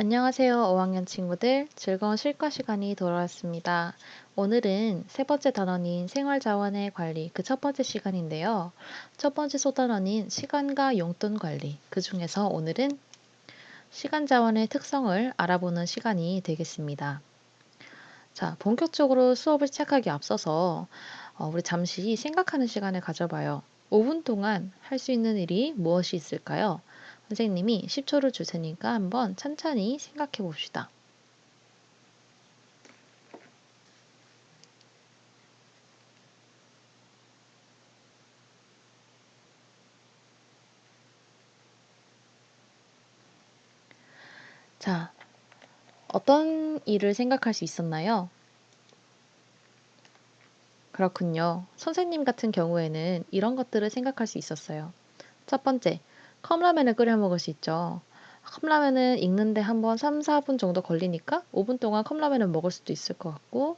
안녕하세요, 5학년 친구들. 즐거운 실과 시간이 돌아왔습니다. 오늘은 세 번째 단원인 생활자원의 관리, 그 첫 번째 시간인데요. 첫 번째 소단원인 시간과 용돈 관리, 그 중에서 오늘은 시간 자원의 특성을 알아보는 시간이 되겠습니다. 자, 본격적으로 수업을 시작하기 앞서서 우리 잠시 생각하는 시간을 가져봐요. 5분 동안 할 수 있는 일이 무엇이 있을까요? 선생님이 10초를 줄 테니까 한번 천천히 생각해 봅시다. 자, 어떤 일을 생각할 수 있었나요? 그렇군요. 선생님 같은 경우에는 이런 것들을 생각할 수 있었어요. 첫 번째, 컵라면을 끓여 먹을 수 있죠. 컵라면은 익는데 한번 3, 4분 정도 걸리니까 5분 동안 컵라면을 먹을 수도 있을 것 같고,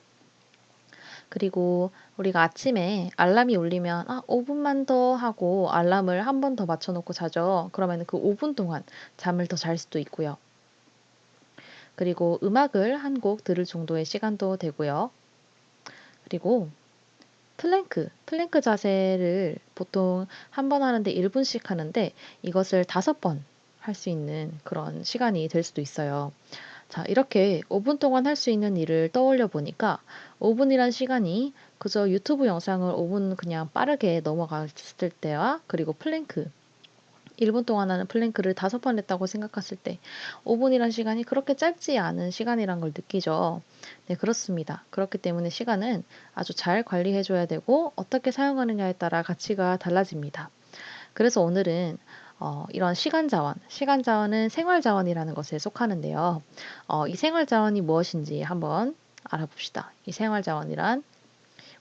그리고 우리가 아침에 알람이 울리면 5분만 더 하고 알람을 한 번 더 맞춰놓고 자죠. 그러면 그 5분 동안 잠을 더 잘 수도 있고요. 그리고 음악을 한 곡 들을 정도의 시간도 되고요. 그리고 플랭크 자세를 보통 한 번 하는데 1분씩 하는데 이것을 5번 할 수 있는 그런 시간이 될 수도 있어요. 자, 이렇게 5분 동안 할 수 있는 일을 떠올려 보니까 5분이란 시간이 그저 유튜브 영상을 5분 그냥 빠르게 넘어갔을 때와 그리고 플랭크 1분 동안 하는 플랭크를 5번 했다고 생각했을 때 5분이란 시간이 그렇게 짧지 않은 시간이란 걸 느끼죠. 네, 그렇습니다. 그렇기 때문에 시간은 아주 잘 관리해 줘야 되고 어떻게 사용하느냐에 따라 가치가 달라집니다. 그래서 오늘은 이런 시간 자원은 생활 자원이라는 것에 속하는데요. 이 생활 자원이 무엇인지 한번 알아봅시다. 이 생활 자원이란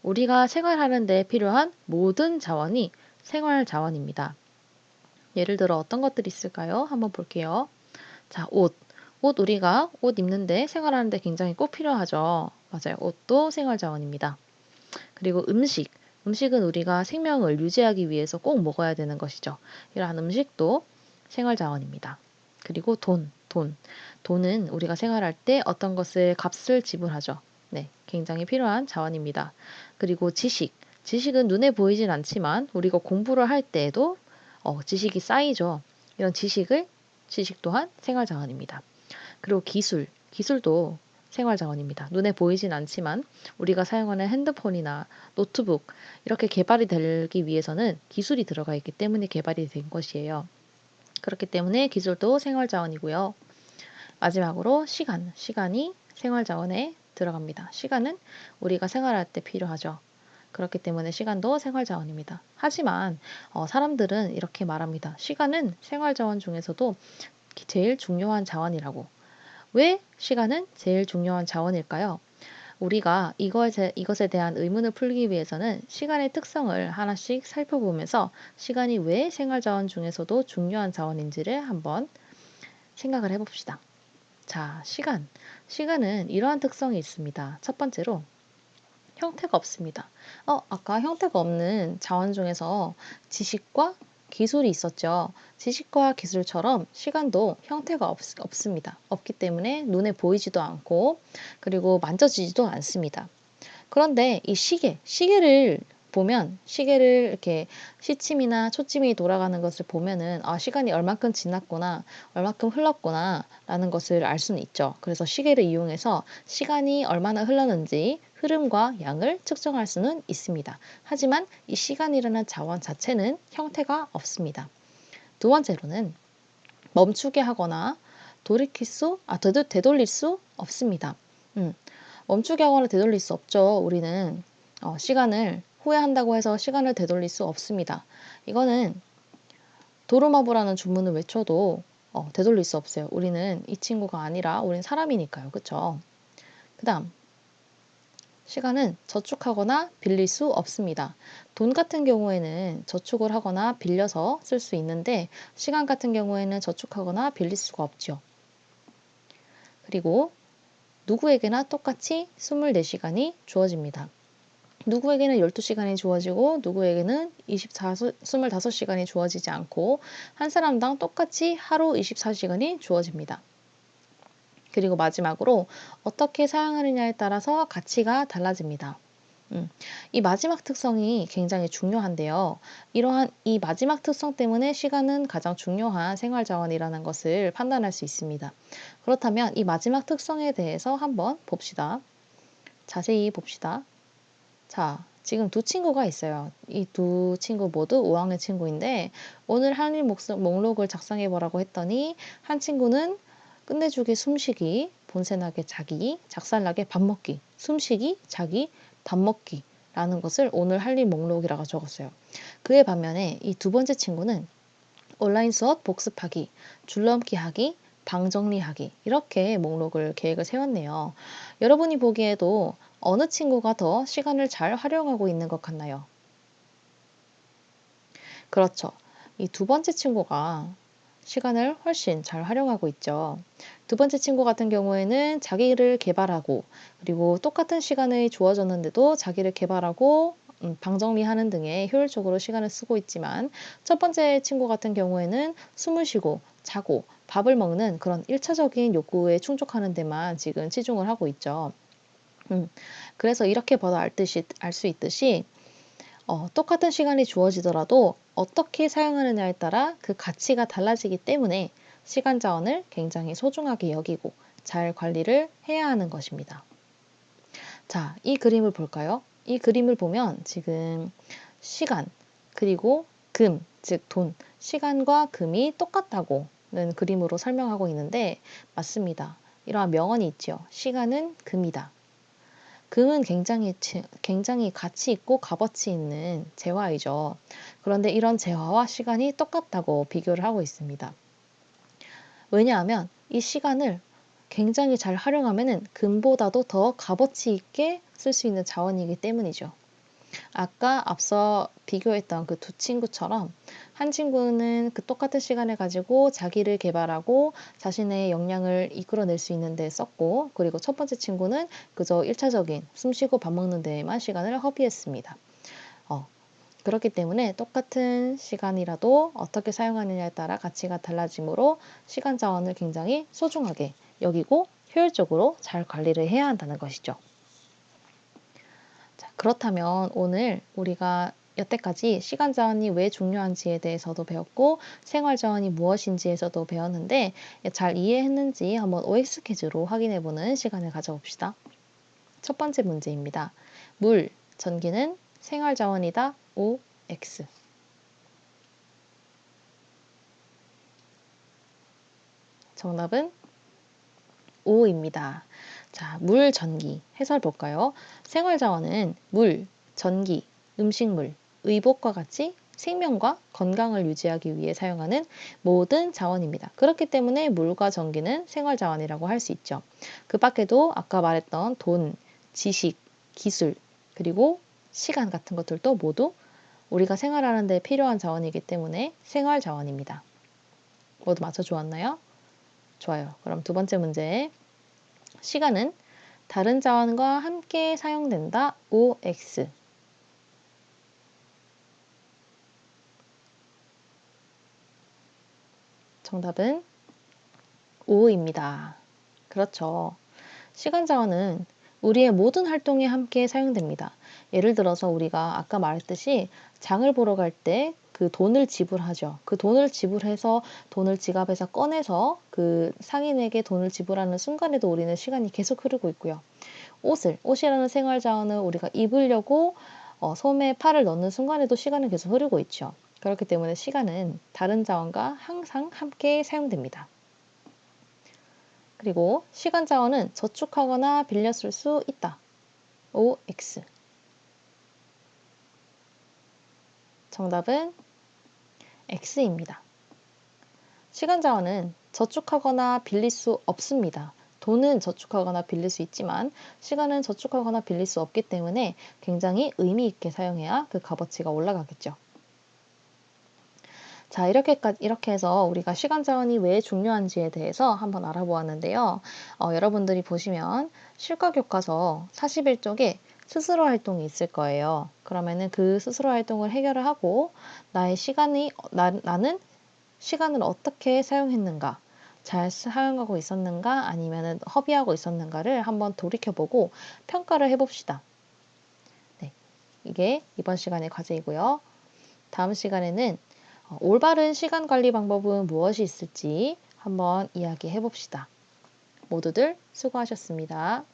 우리가 생활하는 데 필요한 모든 자원이 생활 자원입니다. 예를 들어 어떤 것들이 있을까요? 한번 볼게요. 자, 옷. 우리가 옷 입는데 생활하는데 굉장히 꼭 필요하죠. 맞아요. 옷도 생활 자원입니다. 그리고 음식. 음식은 우리가 생명을 유지하기 위해서 꼭 먹어야 되는 것이죠. 이러한 음식도 생활 자원입니다. 그리고 돈. 돈은 우리가 생활할 때 어떤 것을 값을 지불하죠. 네, 굉장히 필요한 자원입니다. 그리고 지식. 지식은 눈에 보이진 않지만 우리가 공부를 할 때에도 지식이 쌓이죠. 이런 지식 또한 생활 자원입니다. 그리고 기술도 생활 자원입니다. 눈에 보이진 않지만 우리가 사용하는 핸드폰이나 노트북 이렇게 개발이 되기 위해서는 기술이 들어가 있기 때문에 개발이 된 것이에요. 그렇기 때문에 기술도 생활 자원이고요. 마지막으로 시간이 생활 자원에 들어갑니다. 시간은 우리가 생활할 때 필요하죠. 그렇기 때문에 시간도 생활 자원입니다. 하지만 사람들은 이렇게 말합니다. 시간은 생활 자원 중에서도 제일 중요한 자원이라고. 왜 시간은 제일 중요한 자원일까요? 우리가 이것에 대한 의문을 풀기 위해서는 시간의 특성을 하나씩 살펴보면서 시간이 왜 생활 자원 중에서도 중요한 자원인지를 한번 생각을 해봅시다. 자, 시간은 이러한 특성이 있습니다. 첫 번째로 형태가 없습니다. 아까 형태가 없는 자원 중에서 지식과 기술이 있었죠. 지식과 기술처럼 시간도 형태가 없습니다. 없기 때문에 눈에 보이지도 않고 그리고 만져지지도 않습니다. 그런데 이 시계를 보면 시계를 이렇게 시침이나 초침이 돌아가는 것을 보면은 시간이 얼만큼 지났구나, 얼만큼 흘렀구나 라는 것을 알 수는 있죠. 그래서 시계를 이용해서 시간이 얼마나 흘렀는지 흐름과 양을 측정할 수는 있습니다. 하지만 이 시간이라는 자원 자체는 형태가 없습니다. 두 번째로는 멈추게 하거나 되돌릴 수 없습니다. 음, 멈추게 하거나 되돌릴 수 없죠. 우리는 시간을 후회한다고 해서 시간을 되돌릴 수 없습니다. 이거는 도루마무라는 주문을 외쳐도 되돌릴 수 없어요. 우리는 이 친구가 아니라 우린 사람이니까요. 그쵸? 그 다음 시간은 저축하거나 빌릴 수 없습니다. 돈 같은 경우에는 저축을 하거나 빌려서 쓸 수 있는데 시간 같은 경우에는 저축하거나 빌릴 수가 없죠. 그리고 누구에게나 똑같이 24시간이 주어집니다. 누구에게는 12시간이 주어지고 누구에게는 25시간이 주어지지 않고 한 사람당 똑같이 하루 24시간이 주어집니다. 그리고 마지막으로 어떻게 사용하느냐에 따라서 가치가 달라집니다. 이 마지막 특성이 굉장히 중요한데요. 이러한 이 마지막 특성 때문에 시간은 가장 중요한 생활 자원이라는 것을 판단할 수 있습니다. 그렇다면 이 마지막 특성에 대해서 한번 봅시다. 자세히 봅시다. 자, 지금 두 친구가 있어요. 이 두 친구 모두 5학년 친구인데 오늘 할 일 목록을 작성해 보라고 했더니 한 친구는 끝내주기, 숨쉬기, 본세나게 자기, 작살나게 밥 먹기, 숨쉬기, 자기, 밥 먹기 라는 것을 오늘 할 일 목록이라고 적었어요. 그에 반면에 이 두 번째 친구는 온라인 수업 복습하기, 줄넘기 하기, 방 정리하기 이렇게 목록을 계획을 세웠네요. 여러분이 보기에도 어느 친구가 더 시간을 잘 활용하고 있는 것 같나요? 그렇죠. 이 두 번째 친구가 시간을 훨씬 잘 활용하고 있죠. 두 번째 친구 같은 경우에는 자기를 개발하고 그리고 똑같은 시간이 주어졌는데도 자기를 개발하고 방 정리하는 등의 효율적으로 시간을 쓰고 있지만 첫 번째 친구 같은 경우에는 숨을 쉬고 자고 밥을 먹는 그런 1차적인 욕구에 충족하는 데만 지금 치중을 하고 있죠. 음, 그래서 이렇게 봐도 알 수 있듯이 똑같은 시간이 주어지더라도 어떻게 사용하느냐에 따라 그 가치가 달라지기 때문에 시간 자원을 굉장히 소중하게 여기고 잘 관리를 해야 하는 것입니다. 자, 이 그림을 볼까요? 이 그림을 보면 지금 시간 그리고 금, 즉 돈, 시간과 금이 똑같다고는 그림으로 설명하고 있는데 맞습니다. 이러한 명언이 있죠. 시간은 금이다. 금은 굉장히 가치 있고 값어치 있는 재화이죠. 그런데 이런 재화와 시간이 똑같다고 비교를 하고 있습니다. 왜냐하면 이 시간을 굉장히 잘 활용하면 금보다도 더 값어치 있게 쓸 수 있는 자원이기 때문이죠. 아까 앞서 비교했던 그 두 친구처럼 한 친구는 그 똑같은 시간을 가지고 자기를 개발하고 자신의 역량을 이끌어낼 수 있는 데 썼고 그리고 첫 번째 친구는 그저 1차적인 숨 쉬고 밥 먹는 데에만 시간을 허비했습니다. 그렇기 때문에 똑같은 시간이라도 어떻게 사용하느냐에 따라 가치가 달라지므로 시간 자원을 굉장히 소중하게 여기고 효율적으로 잘 관리를 해야 한다는 것이죠. 자, 그렇다면 오늘 우리가 여태까지 시간 자원이 왜 중요한지에 대해서도 배웠고 생활 자원이 무엇인지에서도 배웠는데 잘 이해했는지 한번 OX 퀴즈로 확인해 보는 시간을 가져봅시다. 첫 번째 문제입니다. 물, 전기는 생활 자원이다. OX. 정답은 O입니다. 자, 물, 전기 해설 볼까요? 생활 자원은 물, 전기, 음식물, 의복과 같이 생명과 건강을 유지하기 위해 사용하는 모든 자원입니다. 그렇기 때문에 물과 전기는 생활 자원이라고 할 수 있죠. 그 밖에도 아까 말했던 돈, 지식, 기술, 그리고 시간 같은 것들도 모두 우리가 생활하는 데 필요한 자원이기 때문에 생활 자원입니다. 모두 맞춰 주었나요? 좋아요. 그럼 두 번째 문제. 시간은 다른 자원과 함께 사용된다. OX. 정답은 O입니다. 그렇죠. 시간 자원은 우리의 모든 활동에 함께 사용됩니다. 예를 들어서 우리가 아까 말했듯이 장을 보러 갈 때 그 돈을 지불하죠. 그 돈을 지불해서 돈을 지갑에서 꺼내서 그 상인에게 돈을 지불하는 순간에도 우리는 시간이 계속 흐르고 있고요. 옷이라는 생활 자원을 우리가 입으려고 솜에 팔을 넣는 순간에도 시간은 계속 흐르고 있죠. 그렇기 때문에 시간은 다른 자원과 항상 함께 사용됩니다. 그리고 시간 자원은 저축하거나 빌려 쓸 수 있다. OX. 정답은 X입니다. 시간 자원은 저축하거나 빌릴 수 없습니다. 돈은 저축하거나 빌릴 수 있지만 시간은 저축하거나 빌릴 수 없기 때문에 굉장히 의미 있게 사용해야 그 값어치가 올라가겠죠. 자, 이렇게 해서 우리가 시간 자원이 왜 중요한지에 대해서 한번 알아보았는데요. 여러분들이 보시면 실과 교과서 41쪽에 스스로 활동이 있을 거예요. 그러면은 그 스스로 활동을 해결을 하고 나는 시간을 어떻게 사용했는가, 잘 사용하고 있었는가 아니면은 허비하고 있었는가를 한번 돌이켜 보고 평가를 해 봅시다. 네. 이게 이번 시간의 과제이고요. 다음 시간에는 올바른 시간 관리 방법은 무엇이 있을지 한번 이야기해 봅시다. 모두들 수고하셨습니다.